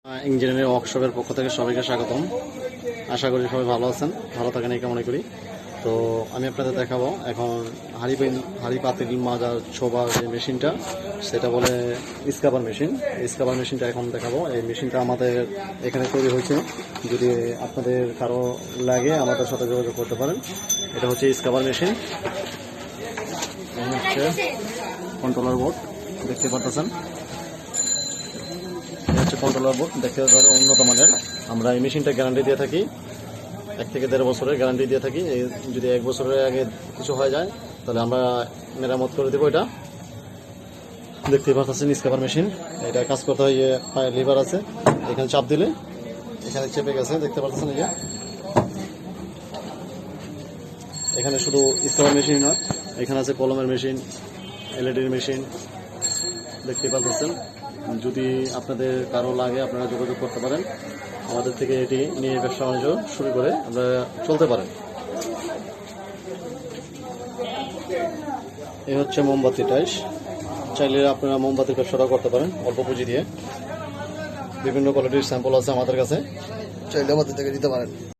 Engineering ওয়ার্কশপের পক্ষ থেকে সবাইকে স্বাগতম। আশা করি সবাই ভালো আছেন, ভালো থাকেন এই কামনা করি। তো আমি আপনাদের দেখাবো এখন হাঁড়ি পাতিল মাজার ছোবার যে মেশিনটা, সেটা বলে স্ক্রাবার মেশিন। এই স্ক্রাবার মেশিনটা এখন দেখাবো। এই মেশিনটা আমাদের এখানে তৈরি হয়েছে। যদি আপনাদের কারো লাগে আমাদের সাথে যোগাযোগ করতে পারেন। এটা হচ্ছে স্ক্রাবার মেশিন, হচ্ছে কন্ট্রোলার বোর্ড দেখতে পাচ্ছেন। কন্ট্রোলার বোর্ড দেখতে উন্নত মানের। আমরা এই মেশিনটা গ্যারান্টি দিয়ে থাকি, 1 থেকে 1.5 বছরের গ্যারান্টি দিয়ে থাকি। যদি 1 বছরের আগে কিছু হয়ে যায় তাহলে আমরা মেরামত করে দেবো। এটা দেখতে পাচ্ছেন স্ক্রাবার মেশিন। এটা কাজ করতে হয়, পায়ের লিভার আছে, এখানে চাপ দিলে এখানে চেপে গেছে, দেখতে পাচ্ছেন। এই যে এখানে শুধু স্ক্রাবার মেশিন নয়, এখানে আছে কলমের মেশিন, এলইডির মেশিন দেখতে পাচ্ছেন। যদি আপনাদের কারো লাগে আপনারা যোগাযোগ করতে পারেন। আমাদের থেকে এটি নিয়ে ব্যবসা বাণিজ্য শুরু করে আপনারা চলতে পারেন। এই হচ্ছে মোমবাতি টাইস। চাইলে আপনারা মোমবাতির ব্যবসাটাও করতে পারেন অল্প পুঁজি দিয়ে। বিভিন্ন কোয়ালিটির স্যাম্পল আছে আমাদের কাছে, চাইলে আমাদের থেকে নিতে পারেন।